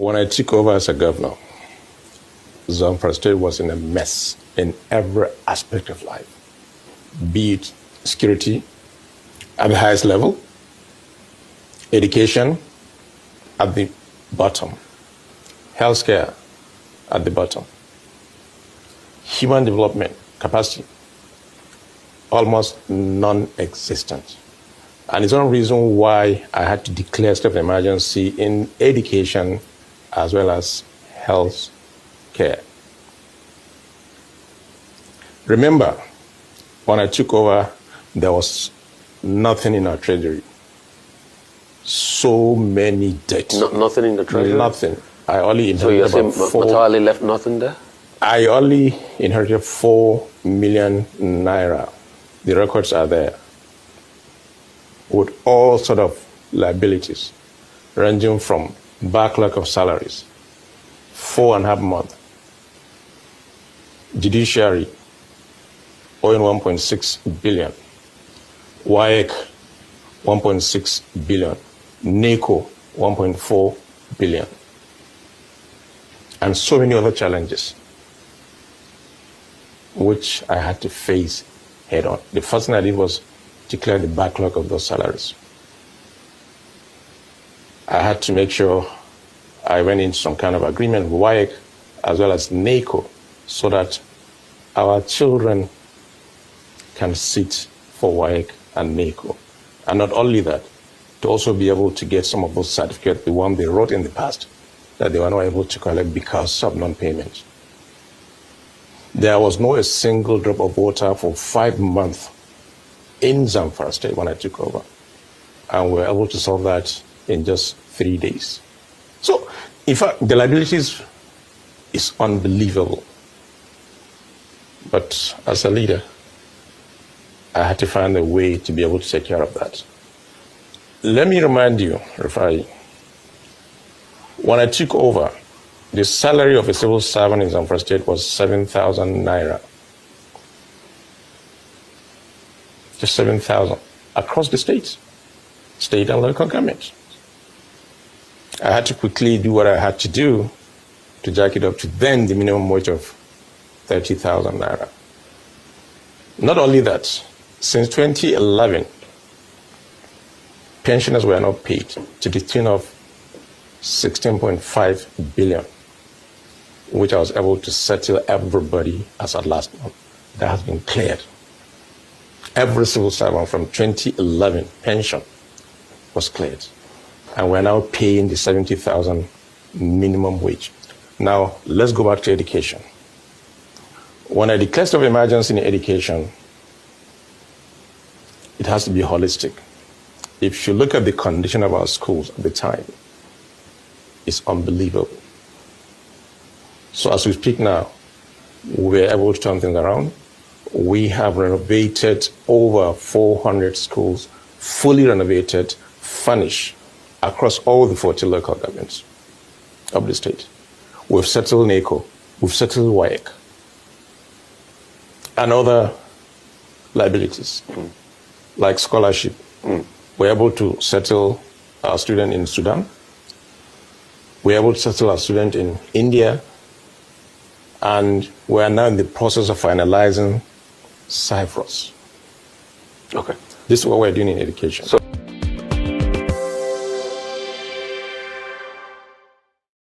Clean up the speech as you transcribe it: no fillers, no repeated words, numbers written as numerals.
When I took over as a governor, Zamfara State was in a mess in every aspect of life, be it security at the highest level, education at the bottom, healthcare at the bottom, human development capacity almost non-existent. And it's one reason why I had to declare state of emergency in education as well as health care. Remember, when I took over, there was nothing in our treasury. So many debts. Nothing in the treasury? Nothing. I only inherited So you're saying Matali left nothing there? I only inherited 4 million naira. The records are there, with all sort of liabilities, ranging from backlog of salaries, 4.5 months, judiciary owing 1.6 billion, WAEC 1.6 billion, NACO 1.4 billion, and so many other challenges which I had to face head on. The first thing I did was declare the backlog of those salaries. I had to make sure I went into some kind of agreement with WAEC as well as NACO so that our children can sit for WAEC and NACO. And not only that, to also be able to get some of those certificates, the one they wrote in the past, that they were not able to collect because of non-payment. There was not a single drop of water for 5 months in Zamfara State when I took over. And we were able to solve that in just 3 days. So, in fact, the liabilities is unbelievable. But as a leader, I had to find a way to be able to take care of that. Let me remind you, Rafai, when I took over, the salary of a civil servant in Zamfara State was 7,000 naira. Just 7,000 across the state and local governments. I had to quickly do what I had to do to jack it up to then the minimum wage of 30,000 naira. Not only that, since 2011, pensioners were not paid to the tune of 16.5 billion, which I was able to settle everybody as at last month. That has been cleared. Every civil servant from 2011 pension was cleared. And we're now paying the 70,000 minimum wage. Now, let's go back to education. When I declare state of emergency in education, it has to be holistic. If you look at the condition of our schools at the time, it's unbelievable. So as we speak now, we're able to turn things around. We have renovated over 400 schools, fully renovated, furnished, across all the 40 local governments of the state. We've settled NACO, we've settled WAEC, and other liabilities, like scholarship. We're able to settle our student in Sudan. We're able to settle our student in India. And we're now in the process of finalizing Cyprus. Okay. This is what we're doing in education. So